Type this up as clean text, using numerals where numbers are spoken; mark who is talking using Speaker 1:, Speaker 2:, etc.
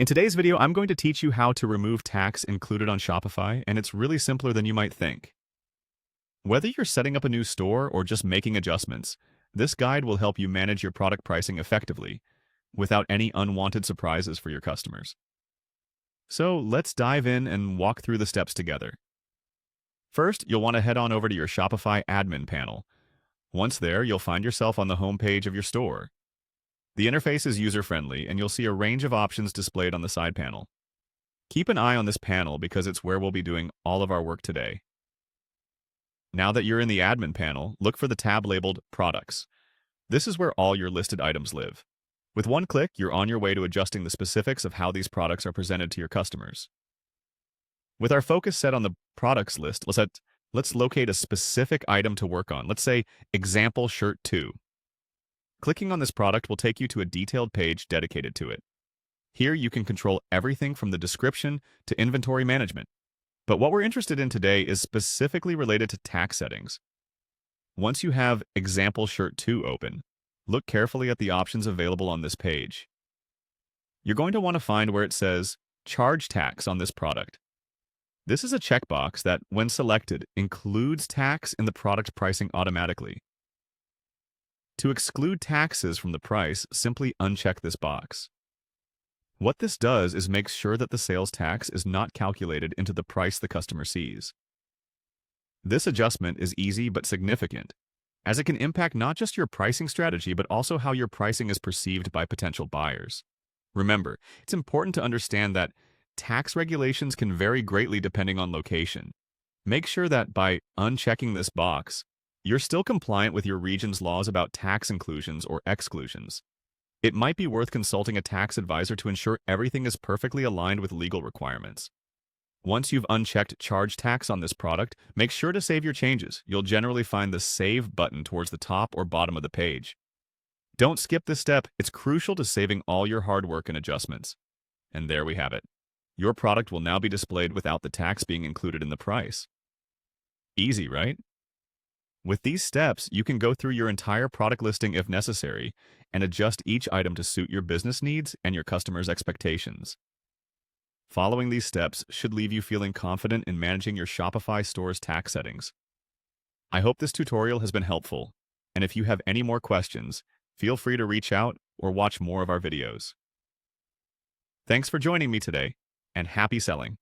Speaker 1: In today's video, I'm going to teach you how to remove tax included on Shopify, and it's really simpler than you might think. Whether you're setting up a new store or just making adjustments, this guide will help you manage your product pricing effectively, without any unwanted surprises for your customers. So let's dive in and walk through the steps together. First, you'll want to head on over to your Shopify admin panel. Once there, you'll find yourself on the home page of your store. The interface is user-friendly, and you'll see a range of options displayed on the side panel. Keep an eye on this panel because it's where we'll be doing all of our work today. Now that you're in the admin panel, look for the tab labeled Products. This is where all your listed items live. With one click, you're on your way to adjusting the specifics of how these products are presented to your customers. With our focus set on the products list, let's locate a specific item to work on. Let's say Example Shirt 2. Clicking on this product will take you to a detailed page dedicated to it. Here you can control everything from the description to inventory management. But what we're interested in today is specifically related to tax settings. Once you have Example Shirt 2 open, look carefully at the options available on this page. You're going to want to find where it says Charge Tax on this product. This is a checkbox that, when selected, includes tax in the product pricing automatically. To exclude taxes from the price, simply uncheck this box. What this does is make sure that the sales tax is not calculated into the price the customer sees. This adjustment is easy but significant, as it can impact not just your pricing strategy but also how your pricing is perceived by potential buyers. Remember, it's important to understand that tax regulations can vary greatly depending on location. Make sure that by unchecking this box, you're still compliant with your region's laws about tax inclusions or exclusions. It might be worth consulting a tax advisor to ensure everything is perfectly aligned with legal requirements. Once you've unchecked Charge Tax on this product, make sure to save your changes. You'll generally find the Save button towards the top or bottom of the page. Don't skip this step. It's crucial to saving all your hard work and adjustments. And there we have it. Your product will now be displayed without the tax being included in the price. Easy, right? With these steps, you can go through your entire product listing if necessary and adjust each item to suit your business needs and your customers' expectations. Following these steps should leave you feeling confident in managing your Shopify store's tax settings. I hope this tutorial has been helpful, and if you have any more questions, feel free to reach out or watch more of our videos. Thanks for joining me today, and happy selling!